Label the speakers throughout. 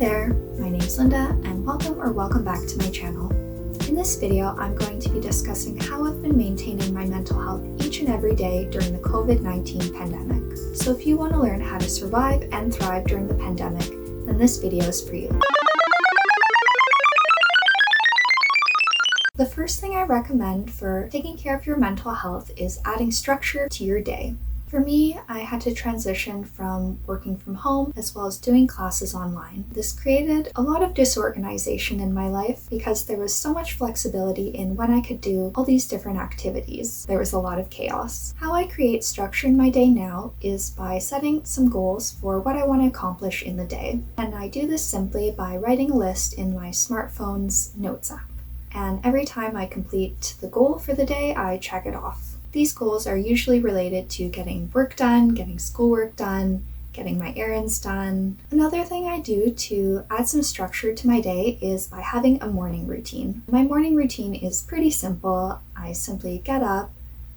Speaker 1: there, my name's Linda and welcome back to my channel. In this video, I'm going to be discussing how I've been maintaining my mental health each and every day during the COVID-19 pandemic. So if you want to learn how to survive and thrive during the pandemic, then this video is for you. The first thing I recommend for taking care of your mental health is adding structure to your day. For me, I had to transition from working from home as well as doing classes online. This created a lot of disorganization in my life because there was so much flexibility in when I could do all these different activities. There was a lot of chaos. How I create structure in my day now is by setting some goals for what I want to accomplish in the day. And I do this simply by writing a list in my smartphone's Notes app. And every time I complete the goal for the day, I check it off. These goals are usually related to getting work done, getting schoolwork done, getting my errands done. Another thing I do to add some structure to my day is by having a morning routine. My morning routine is pretty simple. I simply get up,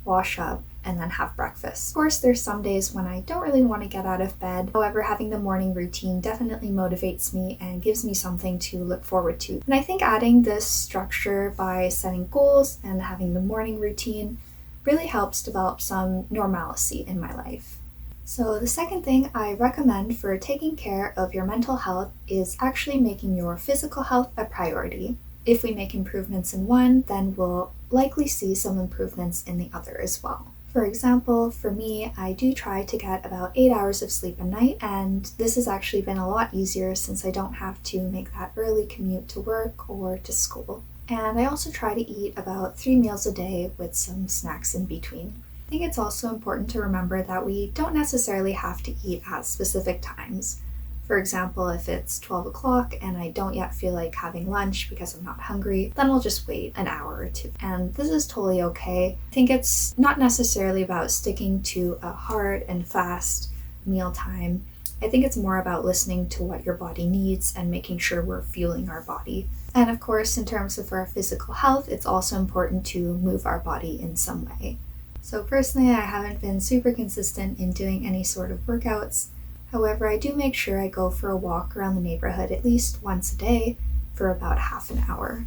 Speaker 1: wash up, and then have breakfast. Of course, there's some days when I don't really want to get out of bed. However, having the morning routine definitely motivates me and gives me something to look forward to. And I think adding this structure by setting goals and having the morning routine really helps develop some normalcy in my life. So the second thing I recommend for taking care of your mental health is actually making your physical health a priority. If we make improvements in one, then we'll likely see some improvements in the other as well. For example, for me, I do try to get about 8 hours of sleep a night, and this has actually been a lot easier since I don't have to make that early commute to work or to school. And I also try to eat about 3 meals a day with some snacks in between. I think it's also important to remember that we don't necessarily have to eat at specific times. For example, if it's 12 o'clock and I don't yet feel like having lunch because I'm not hungry, then I'll just wait an hour or two. And this is totally okay. I think it's not necessarily about sticking to a hard and fast meal time. I think it's more about listening to what your body needs and making sure we're fueling our body. And of course, in terms of our physical health, it's also important to move our body in some way. So personally, I haven't been super consistent in doing any sort of workouts. However, I do make sure I go for a walk around the neighborhood at least once a day for about half an hour.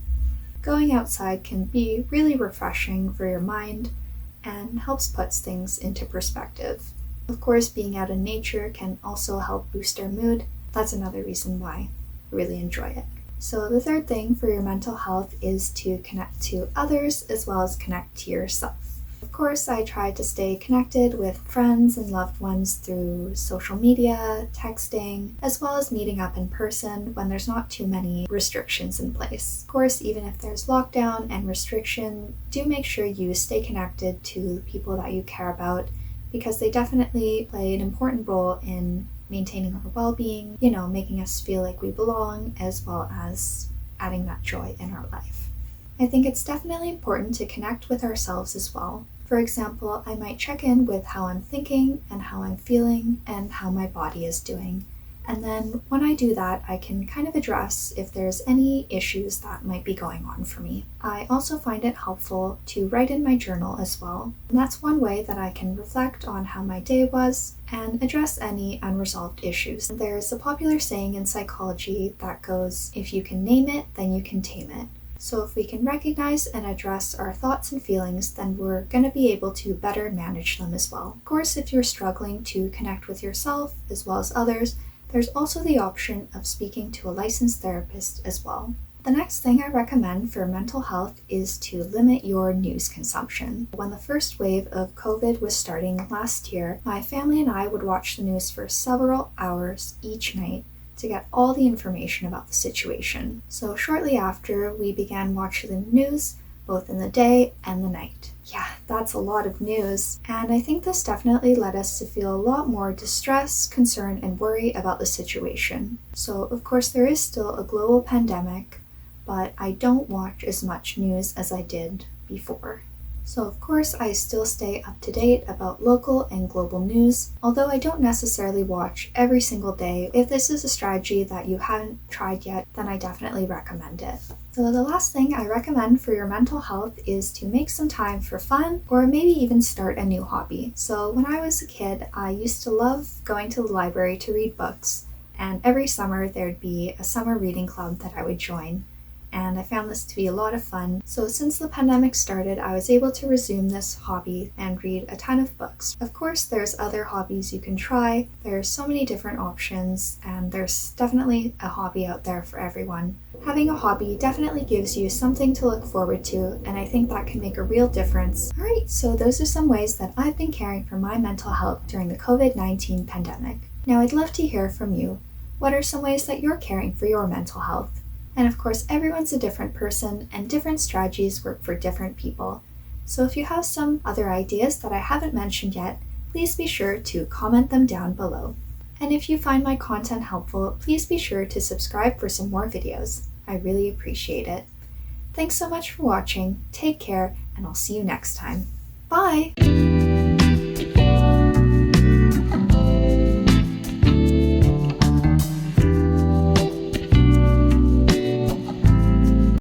Speaker 1: Going outside can be really refreshing for your mind and helps put things into perspective. Of course, being out in nature can also help boost our mood. That's another reason why I really enjoy it. So the third thing for your mental health is to connect to others as well as connect to yourself. Of course, I try to stay connected with friends and loved ones through social media, texting, as well as meeting up in person when there's not too many restrictions in place. Of course, even if there's lockdown and restriction, do make sure you stay connected to people that you care about because they definitely play an important role in maintaining our well-being, making us feel like we belong, as well as adding that joy in our life. I think it's definitely important to connect with ourselves as well. For example, I might check in with how I'm thinking and how I'm feeling and how my body is doing. And then when I do that, I can kind of address if there's any issues that might be going on for me. I also find it helpful to write in my journal as well. And that's one way that I can reflect on how my day was and address any unresolved issues. There's a popular saying in psychology that goes, if you can name it, then you can tame it. So if we can recognize and address our thoughts and feelings, then we're going to be able to better manage them as well. Of course, if you're struggling to connect with yourself as well as others, there's also the option of speaking to a licensed therapist as well. The next thing I recommend for mental health is to limit your news consumption. When the first wave of COVID was starting last year, my family and I would watch the news for several hours each night to get all the information about the situation. So shortly after, we began watching the news both in the day and the night. Yeah, that's a lot of news. And I think this definitely led us to feel a lot more distress, concern, and worry about the situation. So of course there is still a global pandemic, but I don't watch as much news as I did before. So of course I still stay up to date about local and global news, although I don't necessarily watch every single day. If this is a strategy that you haven't tried yet, then I definitely recommend it. So the last thing I recommend for your mental health is to make some time for fun or maybe even start a new hobby. So when I was a kid, I used to love going to the library to read books. and every summer there'd be a summer reading club that I would join. And I found this to be a lot of fun. So since the pandemic started, I was able to resume this hobby and read a ton of books. Of course, there's other hobbies you can try. There's so many different options, and there's definitely a hobby out there for everyone. Having a hobby definitely gives you something to look forward to, and I think that can make a real difference. Alright, so those are some ways that I've been caring for my mental health during the COVID-19 pandemic. Now I'd love to hear from you. What are some ways that you're caring for your mental health? And of course, everyone's a different person and different strategies work for different people. So if you have some other ideas that I haven't mentioned yet, please be sure to comment them down below. And if you find my content helpful, please be sure to subscribe for some more videos. I really appreciate it. Thanks so much for watching, take care, and I'll see you next time. Bye!